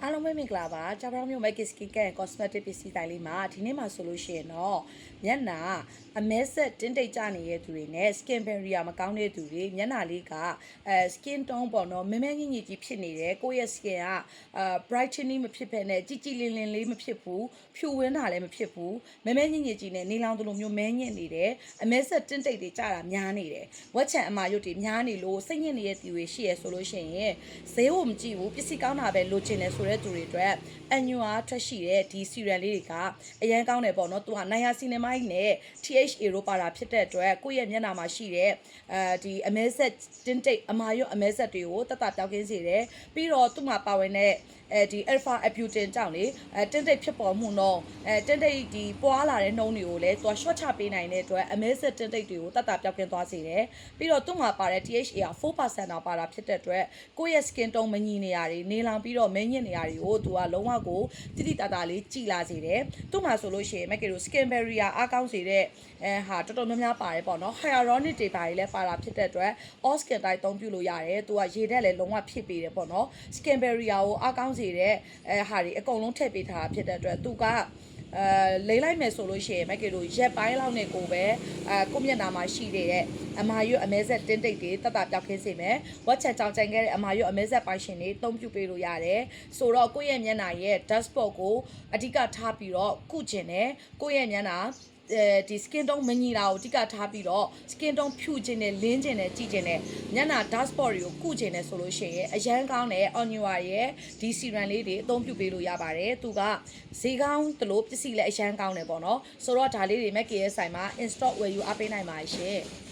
အားလုံးပဲမင်္ဂလာပါကြောင်ပြောင်းမြို့ Make Skin Care Cosmetic ပစ္စည်းတိုင်းလေးမှာဒီနေ့မှာဆိုလို့ရှိရင်တော့မျက်နှာအမဲဆက်တင်းတိတ်ကျနေတဲ့သူတွေနဲ့ skin barrier မကောင်းတဲ့သူတွေမျက်နှာလေးကskin tone ပေါ့နော်မဲမဲညင်ညင်ကြီးဖြစ်နေတယ်ကိုယ့်ရဲ့ skin ကbrightening မဖြစ်ဘဲနဲ့ကြည်ကြည်လင်လင်လေးမဖြစ်ဘူးဖြူဝင်းတာလည်းမဖြစ်ဘူးမဲမဲညင်ညင်ကြီးနဲ့နေလောင်သလိုမျိုးမဲညင်နေတယ်အမဲဆက်တင်းတိတ်တွေကျတာများနေတယ်ဝက်ချံအမာရွတ်တွေများနေလို့စိတ်ညစ်နေတဲ့သူတွေရှိရဆိုလို့ရှိရင်ဈေးကိုမကြည့်ဘူးပစ္စည်းကောင်းတာပဲလိုချင်တယ်ဆိုတဲ့သူတွေအတွက်အန်ယူအားထွက်ရှိတဲ့ဒီစီရယ်လေးတွေကအရန်ကောင်းတယ်ပေါ့နော်သူကနိုင်ယာစီနီမိုင်းနဲ့ THA တို့ပါတာဖြစ်တဲ့အတွက်ကိုယ့်ရဲ့မျက်နှာမှာရှိတဲ့ဒီအမဲဆက်တင်းတိတ်အမာရွတ်အမဲဆက်တွေကိုတတ်တာပြောင်းကင်းစေတယ်ပြီးတော့သူ့မှာပါဝင်တဲ့ဒီ alpha abutin ကြောင့်လေတင်းတိတ်ဖြစ်ပေါ်မှုနှုန်းတင်းတိတ်ဒီပွားလာတဲ့နှုန်းတွေကိုလည်းသူက short ချပေးနိုင်တဲ့အတွက်အမဲဆက်တင်းတိတ်တွေကိုတတ်တာပြောင်းကင်းသွားစေတယ်ပြီးတော့သူ့မှာပါတဲ့ THA က 4% တော့ပါတာဖြစ်တဲ့အတွက်ကိုယ့်ရဲ့ skin tone မညီနေရတွေနေလောင်ပြီးတော့မဲညစ်နေရတွေကိုသူကလုံးဝကိုတိတိတတ်တာလေးကြည်လာစေတယ်သူ့မှာဆိုလို့ရှိရင်မက်ကီတို့ skin barrier အားကောင်းစေတဲ့ဟာတော်တော်များများပါတယ်ပေါ့နော် hyaluronic တွေပါလည်းပါတာဖြစ်တဲ့အတွက် all skin type သုံးပြုလို့ရတယ်သူကရေဓာတ်လည်းလုံးဝဖြစ်ပေးတယ်ပေါ့နော် skin barrier ကိုအားကောင်းစေတဲ့ဟာတွေအကုန်လုံးထည့်ပေးထားတာဖြစ်တဲ့အတွက်သူကလိမ့်လိုက်မယ်ဆိုလို့ရှိရင်မက်ကီတို့ရက်ပိုင်းလောက်နဲ့ကိုပဲကိုမျက်နှာမှာရှိတဲ့အမာရွတ်အမဲဆက်တင်းတိတ်တွေတတ်တာပြောက်ခင်းစေမယ်ဝက်ချက်ကြောင်ကြံခဲ့တဲ့အမာရွတ်အမဲဆက်ပိုင်ရှင်တွေအသုံးပြုပေးလို့ရတယ်ဆိုတော့ကိုယ့်ရဲ့မျက်နှာရဲ့ dust spot ကိုအဓိကထားပြီးတော့ကုကျင်တယ်ကိုယ့်ရဲ့မျက်နှာဒီ skin tone မညီတာကိုအဓိကထားပြီးတော့ skin tone ဖြူခြင်းနဲ့လင်းခြင်းနဲ့ကြည်ခြင်းနဲ့မျက်နှာ dark spot တွေကိုကုခြင်းနဲ့ဆိုလို့ရှိရင်အရန်ကောင်းတဲ့ Onua ရဲ့ဒီ serum လေးတွေအသုံးပြုပေးလို့ရပါတယ်သူကဈေးကောင်းသလိုပစ္စည်းလည်းအရန်ကောင်းတယ်ပေါ့နော်ဆိုတော့ဒါလေးတွေ Mac ရဲ့ဆိုင်မှာ in stock ဝယ်ယူအားပေးနိုင်ပါရှင်